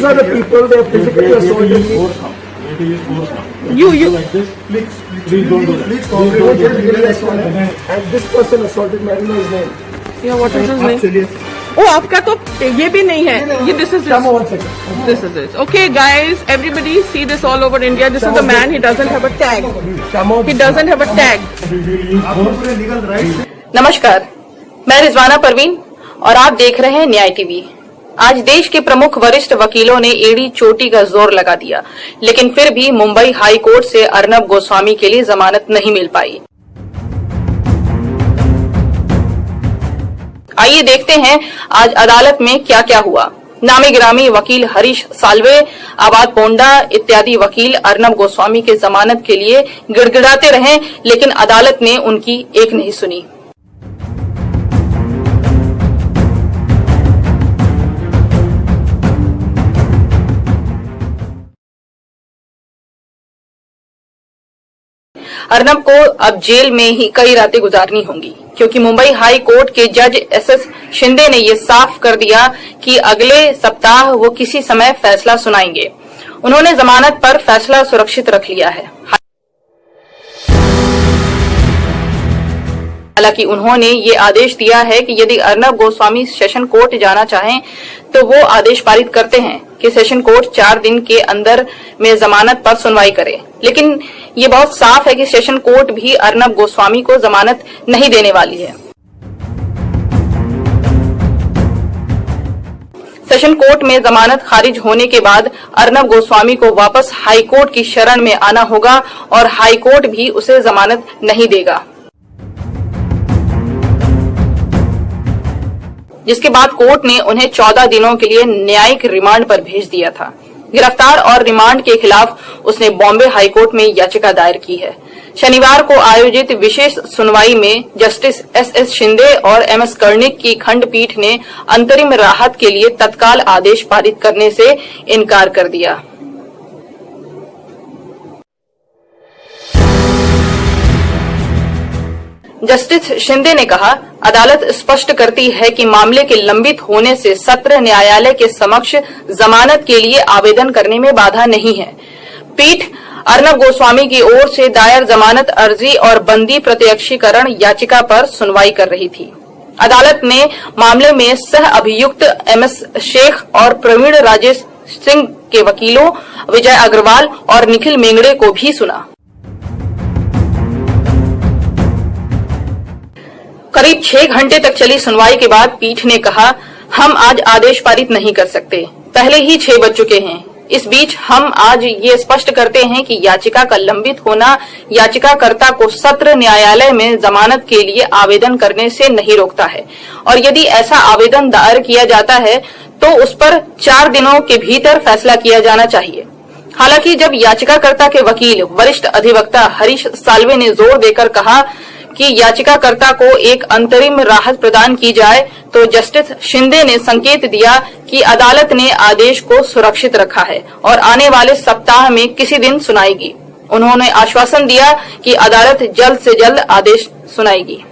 these are the people they have physically assaulted me. You like this. Please don't do that. Please cooperate. Physically assaulted. And this person assaulted me. I don't know his name. yeah, what is his name? Actually, Oh, आपका तो ये भी नहीं है. ये this is come on, 1 second. this is it. Okay, guys, everybody see this all over India. This is a man. He doesn't have a tag. Come on. He doesn't have a tag. आपको पूरे legal right. नमस्कार, मैं रिजवाना परवीन और आप देख रहे हैं न्याय टीवी। आज देश के प्रमुख वरिष्ठ वकीलों ने एड़ी चोटी का जोर लगा दिया, लेकिन फिर भी मुंबई हाई कोर्ट से अर्नब गोस्वामी के लिए जमानत नहीं मिल पाई। आइए देखते हैं आज अदालत में क्या क्या हुआ। नामी गिरामी वकील हरीश साल्वे, आबाद पोंडा इत्यादि वकील अर्नब गोस्वामी के जमानत के लिए गिड़गिड़ाते रहे, लेकिन अदालत ने उनकी एक नहीं सुनी। अर्नब को अब जेल में ही कई रातें गुजारनी होंगी, क्योंकि मुंबई हाई कोर्ट के जज एसएस शिंदे ने ये साफ कर दिया कि अगले सप्ताह वो किसी समय फैसला सुनाएंगे। उन्होंने जमानत पर फैसला सुरक्षित रख लिया है। हालांकि उन्होंने ये आदेश दिया है कि यदि अर्नब गोस्वामी सेशन कोर्ट जाना चाहें तो वो आदेश पारित करते हैं कि सेशन कोर्ट 4 दिन के अंदर में जमानत पर सुनवाई करे। लेकिन ये बहुत साफ है कि सेशन कोर्ट भी अर्नब गोस्वामी को जमानत नहीं देने वाली है। सेशन कोर्ट में जमानत खारिज होने के बाद अर्नब गोस्वामी को वापस हाई कोर्ट की शरण में आना होगा और हाई कोर्ट भी उसे जमानत नहीं देगा, जिसके बाद कोर्ट ने उन्हें 14 दिनों के लिए न्यायिक रिमांड पर भेज दिया था। गिरफ्तार और रिमांड के खिलाफ उसने बॉम्बे हाईकोर्ट में याचिका दायर की है। शनिवार को आयोजित विशेष सुनवाई में जस्टिस एसएस शिंदे और एमएस कर्णिक की खंडपीठ ने अंतरिम राहत के लिए तत्काल आदेश पारित करने से इनकार कर दिया। जस्टिस शिंदे ने कहा, अदालत स्पष्ट करती है कि मामले के लंबित होने से सत्र न्यायालय के समक्ष जमानत के लिए आवेदन करने में बाधा नहीं है। पीठ अर्नब गोस्वामी की ओर से दायर जमानत अर्जी और बंदी प्रत्यक्षीकरण याचिका पर सुनवाई कर रही थी। अदालत ने मामले में सह अभियुक्त एमएस शेख और प्रवीण राजेश सिंह के वकीलों विजय अग्रवाल और निखिल मेंगड़े को भी सुना। करीब 6 घंटे तक चली सुनवाई के बाद पीठ ने कहा, हम आज आदेश पारित नहीं कर सकते, पहले ही 6 बज चुके हैं। इस बीच हम आज ये स्पष्ट करते हैं कि याचिका का लंबित होना याचिकाकर्ता को सत्र न्यायालय में जमानत के लिए आवेदन करने से नहीं रोकता है, और यदि ऐसा आवेदन दायर किया जाता है तो उस पर 4 दिनों के भीतर फैसला किया जाना चाहिए। हालांकि जब याचिकाकर्ता के वकील वरिष्ठ अधिवक्ता हरीश साल्वे ने जोर देकर कहा कि याचिकाकर्ता को एक अंतरिम राहत प्रदान की जाए, तो जस्टिस शिंदे ने संकेत दिया कि अदालत ने आदेश को सुरक्षित रखा है और आने वाले सप्ताह में किसी दिन सुनाएगी। उन्होंने आश्वासन दिया कि अदालत जल्द से जल्द आदेश सुनाएगी।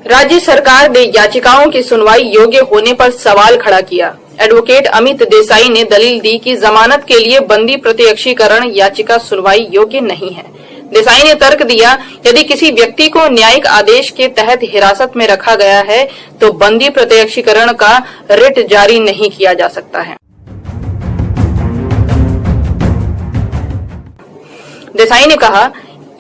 राज्य सरकार ने याचिकाओं की सुनवाई योग्य होने पर सवाल खड़ा किया। एडवोकेट अमित देसाई ने दलील दी कि जमानत के लिए बंदी प्रत्यक्षीकरण याचिका सुनवाई योग्य नहीं है। देसाई ने तर्क दिया, यदि किसी व्यक्ति को न्यायिक आदेश के तहत हिरासत में रखा गया है तो बंदी प्रत्यक्षीकरण का रिट जारी नहीं किया जा सकता है। देसाई ने कहा,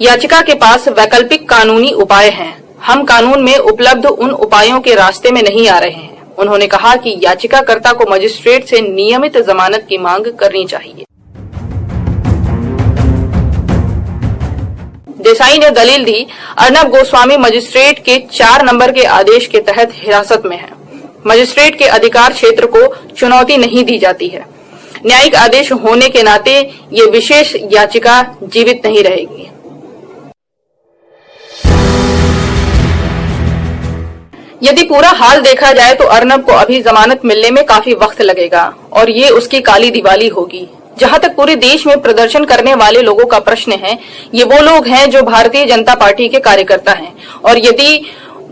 याचिका के पास वैकल्पिक कानूनी उपाय हैं। हम कानून में उपलब्ध उन उपायों के रास्ते में नहीं आ रहे हैं। उन्होंने कहा कि याचिकाकर्ता को मजिस्ट्रेट से नियमित जमानत की मांग करनी चाहिए। देसाई ने दलील दी, अर्नब गोस्वामी मजिस्ट्रेट के 4 नंबर के आदेश के तहत हिरासत में है। मजिस्ट्रेट के अधिकार क्षेत्र को चुनौती नहीं दी जाती है। न्यायिक आदेश होने के नाते ये विशेष याचिका जीवित नहीं रहेगी। यदि पूरा हाल देखा जाए तो अर्नब को अभी जमानत मिलने में काफी वक्त लगेगा और ये उसकी काली दिवाली होगी। जहां तक पूरे देश में प्रदर्शन करने वाले लोगों का प्रश्न है, ये वो लोग हैं जो भारतीय जनता पार्टी के कार्यकर्ता हैं, और यदि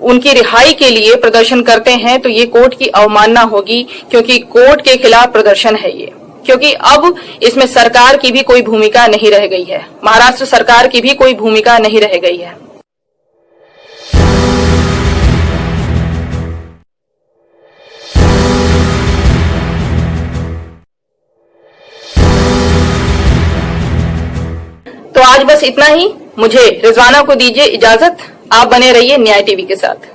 उनकी रिहाई के लिए प्रदर्शन करते हैं तो ये कोर्ट की अवमानना होगी, क्योंकि कोर्ट के खिलाफ प्रदर्शन है ये। क्योंकि अब इसमें सरकार की भी कोई भूमिका नहीं रह गई है, महाराष्ट्र सरकार की भी कोई भूमिका नहीं रह गई है। तो आज बस इतना ही। मुझे रिजवाना को दीजिए इजाजत। आप बने रहिए न्याय टीवी के साथ।